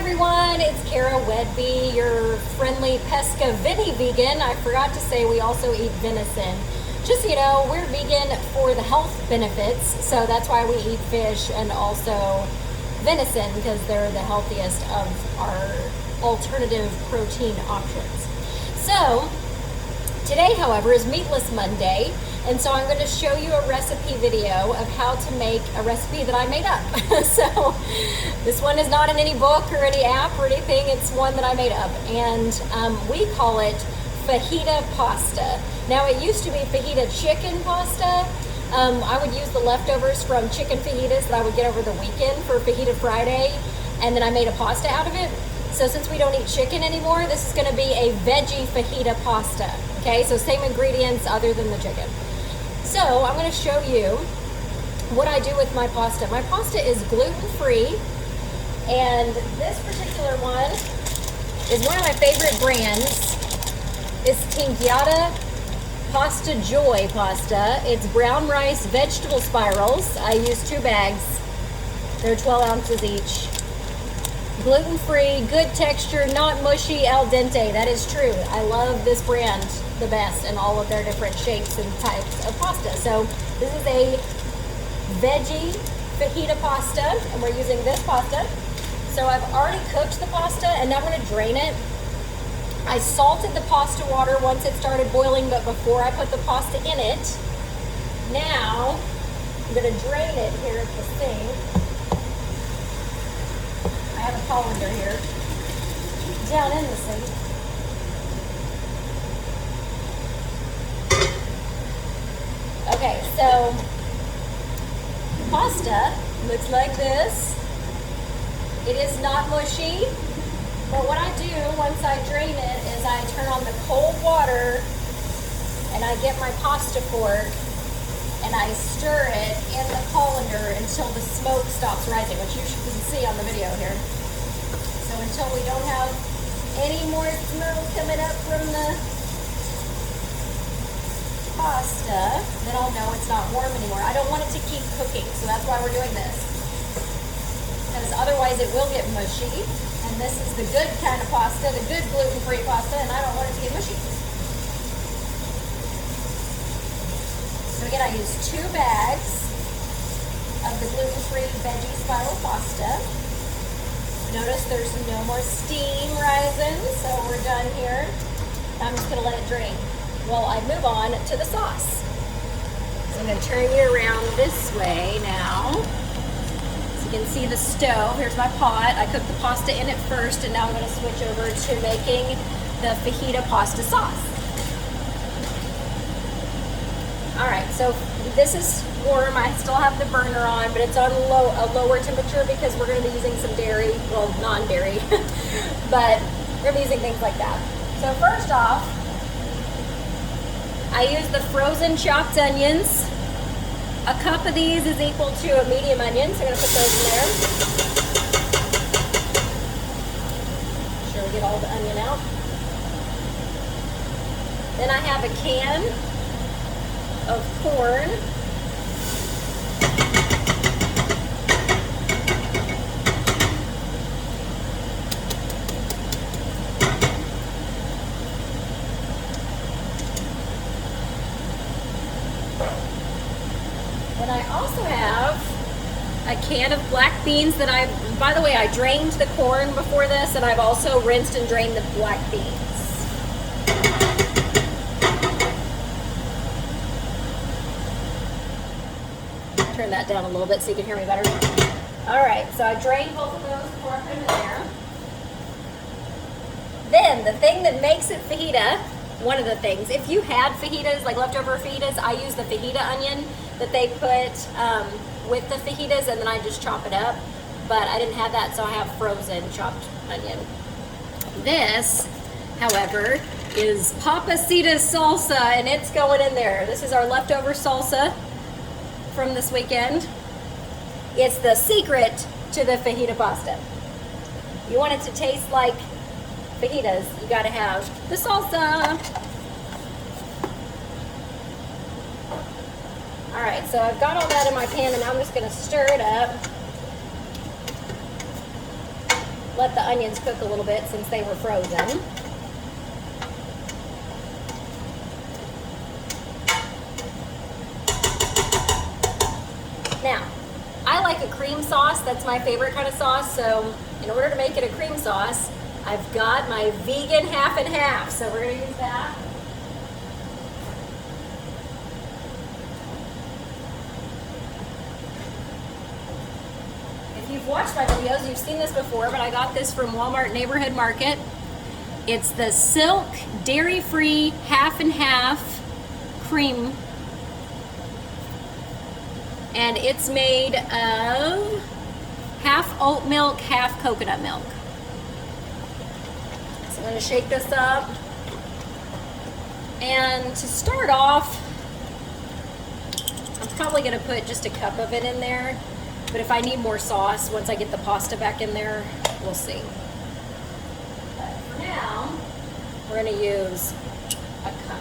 everyone, it's Cara Whedbee, your friendly pesca Vinny vegan. I forgot to say we also eat venison. Just so you know, we're vegan for the health benefits, so that's why we eat fish and also venison, because they're the healthiest of our alternative protein options. So today, however, is Meatless Monday, and so I'm going to show you a recipe video of how to make a recipe that I made up. So this one is not in any book or any app or anything, it's one that I made up, and we call it fajita pasta. Now, it used to be fajita chicken pasta. I would use the leftovers from chicken fajitas that I would get over the weekend for Fajita Friday, and then I made a pasta out of it. So since we don't eat chicken anymore, this is going to be a veggie fajita pasta. Okay, so same ingredients other than the chicken. So I'm going to show you what I do with my pasta. My pasta is gluten-free, and this particular one is one of my favorite brands. It's Tingyata Pasta Joy pasta. It's brown rice vegetable spirals. I use 2 bags. They're 12 ounces each. Gluten-free, good texture, not mushy, al dente. That is true. I love this brand the best and all of their different shapes and types of pasta. So this is a veggie fajita pasta, and we're using this pasta. So I've already cooked the pasta, and now I'm going to drain it. I salted the pasta water once it started boiling, but before I put the pasta in it. Now I'm going to drain it here at the sink. I have a colander here down in the sink. Okay, so pasta looks like this. It is not mushy, but what I do once I drain it is I turn on the cold water and I get my pasta fork and I stir it in the colander until the smoke stops rising, which you can see on the video here. So until we don't have any more smoke coming up from the pasta, then I'll know it's not warm anymore. I don't want it to keep cooking, so that's why we're doing this. Because otherwise it will get mushy. And this is the good kind of pasta, the good gluten-free pasta, and I don't want it to get mushy. So again, I use 2 bags of the gluten-free veggie spiral pasta. Notice there's no more steam rising, so we're done here. I'm just gonna let it drain while I move on to the sauce. So I'm gonna turn you around this way now. So you can see the stove. Here's my pot. I cooked the pasta in it first, and now I'm gonna switch over to making the fajita pasta sauce. All right, so this is warm. I still have the burner on, but it's on a lower temperature because we're gonna be using some dairy, well, non-dairy, but we're gonna be using things like that. So first off, I use the frozen chopped onions. A cup of these is equal to a medium onion, so I'm gonna put those in there. Make sure we get all the onion out. Then I have a can of corn. And I also have a can of black beans that by the way, I drained the corn before this, and I've also rinsed and drained the black beans. Turn that down a little bit so you can hear me better. All right, so I drained both of those before I put them in there. Then the thing that makes it fajita, one of the things, if you had fajitas, like leftover fajitas, I use the fajita onion that they put with the fajitas, and then I just chop it up. But I didn't have that, so I have frozen chopped onion. This, however, is Papacita salsa, and it's going in there. This is our leftover salsa from this weekend. It's the secret to the fajita pasta. You want it to taste like fajitas, you gotta have the salsa. All right, so I've got all that in my pan, and now I'm just gonna stir it up. let the onions cook a little bit since they were frozen. Now, I like a cream sauce. That's my favorite kind of sauce. So in order to make it a cream sauce, I've got my vegan half and half. So we're gonna use that. If you've watched my videos, you've seen this before, but I got this from Walmart Neighborhood Market. It's the Silk dairy-free half and half cream. And it's made of half oat milk, half coconut milk. So I'm gonna shake this up. And to start off, I'm probably gonna put just a cup of it in there. But if I need more sauce, once I get the pasta back in there, we'll see. But for now, we're gonna use a cup.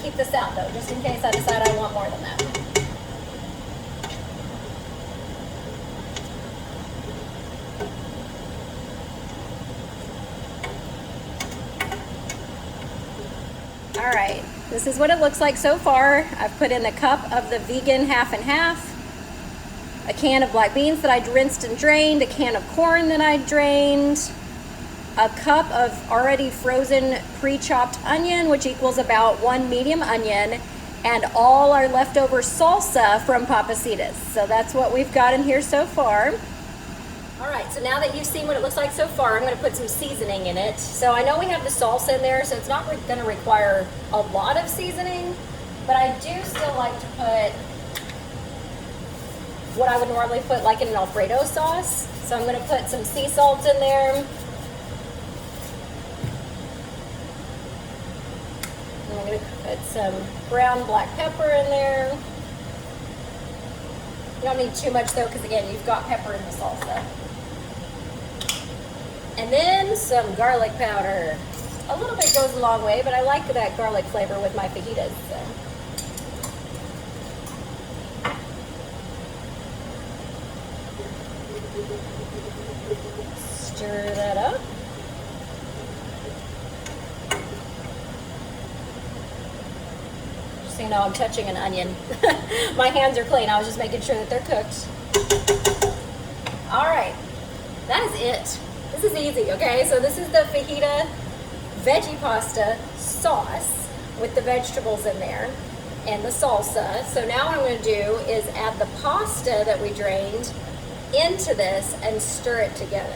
Keep this out though, just in case I decide I want more than that. All right, this is what it looks like so far. I've put in a cup of the vegan half and half, a can of black beans that I rinsed and drained, a can of corn that I drained, a cup of already frozen pre-chopped onion, which equals about 1 medium onion, and all our leftover salsa from Pappasitas. So that's what we've got in here so far. All right, so now that you've seen what it looks like so far, I'm gonna put some seasoning in it. So I know we have the salsa in there, so it's not gonna require a lot of seasoning, but I do still like to put what I would normally put like in an Alfredo sauce. So I'm gonna put some sea salt in there. And I'm gonna put some ground black pepper in there. You don't need too much though, because again, you've got pepper in the salsa. And then some garlic powder. A little bit goes a long way, but I like that garlic flavor with my fajitas. So. Stir that up. Just so you know, I'm touching an onion. My hands are clean. I was just making sure that they're cooked. All right, that is it. This is easy, okay? So this is the fajita veggie pasta sauce with the vegetables in there and the salsa. So now what I'm gonna do is add the pasta that we drained into this and stir it together.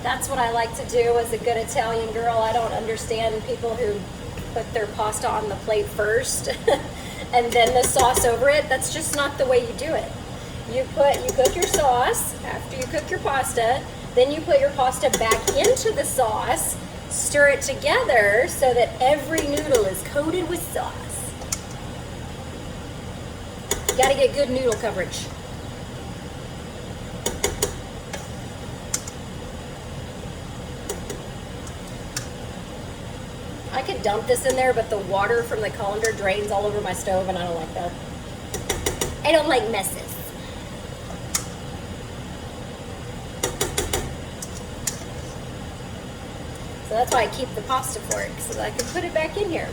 That's what I like to do as a good Italian girl. I don't understand people who put their pasta on the plate first and then the sauce over it. That's just not the way you do it. You cook your sauce after you cook your pasta, then you put your pasta back into the sauce, stir it together so that every noodle is coated with sauce. You gotta get good noodle coverage. I could dump this in there, but the water from the colander drains all over my stove, and I don't like that. I don't like messes. So that's why I keep the pasta fork, so that I can put it back in here.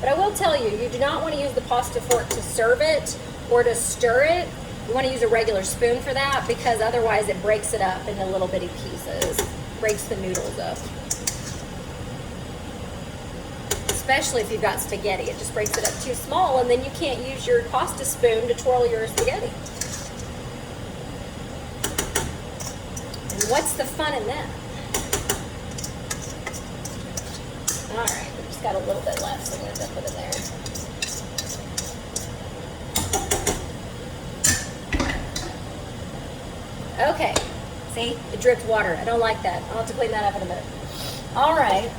But I will tell you, you do not want to use the pasta fork to serve it or to stir it. You want to use a regular spoon for that, because otherwise it breaks it up into little bitty pieces. Breaks the noodles up. Especially if you've got spaghetti. It just breaks it up too small, and then you can't use your pasta spoon to twirl your spaghetti. And what's the fun in that? All right, we just got a little bit left, so I'm gonna dump it in there. Okay, see, it dripped water. I don't like that. I'll have to clean that up in a minute. All right.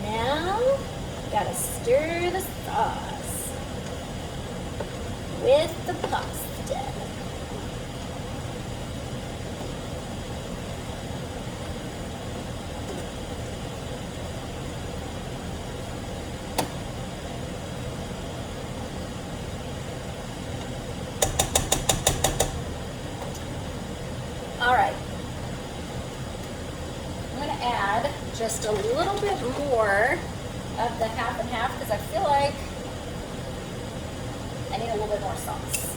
Now, gotta stir the sauce. with the pasta. All right, I'm gonna add just a little bit more of the half and half because I feel like I need a little bit more sauce.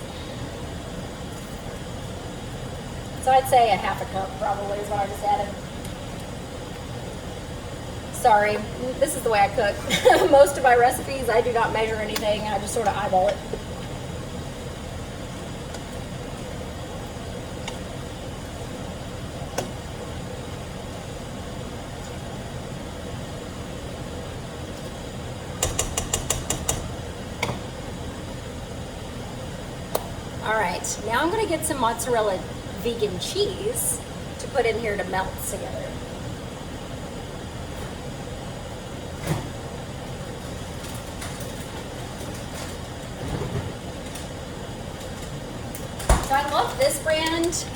So I'd say a half a cup probably is what I just added. Sorry, this is the way I cook. Most of my recipes, I do not measure anything. I just sort of eyeball it. All right, now I'm gonna get some mozzarella vegan cheese to put in here to melt together. So I love this brand.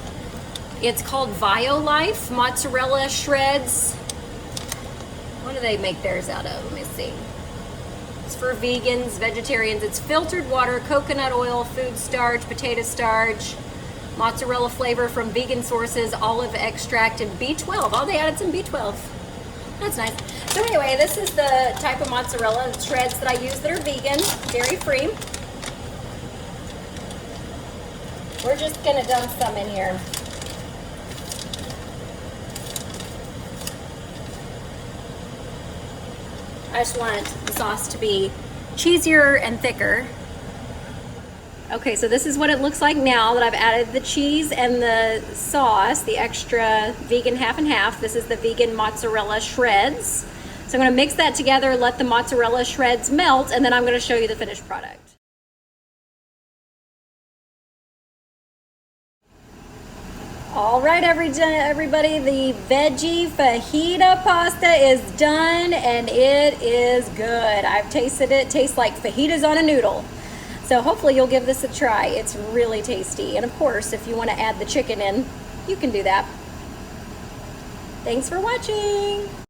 It's called Violife mozzarella shreds. What do they make theirs out of? Let me see. It's for vegans, vegetarians. It's filtered water, coconut oil, food starch, potato starch, mozzarella flavor from vegan sources, olive extract, and B12. Oh, they added some B12. That's nice. So anyway, this is the type of mozzarella shreds that I use that are vegan, dairy-free. We're just gonna dump some in here. I just want the sauce to be cheesier and thicker. Okay, so this is what it looks like now that I've added the cheese and the sauce, the extra vegan half and half. This is the vegan mozzarella shreds. So I'm gonna mix that together, let the mozzarella shreds melt, and then I'm gonna show you the finished product. All right, everybody, the veggie fajita pasta is done and it is good. I've tasted it. It tastes like fajitas on a noodle. So hopefully you'll give this a try. It's really tasty. And of course, if you want to add the chicken in, you can do that. Thanks for watching.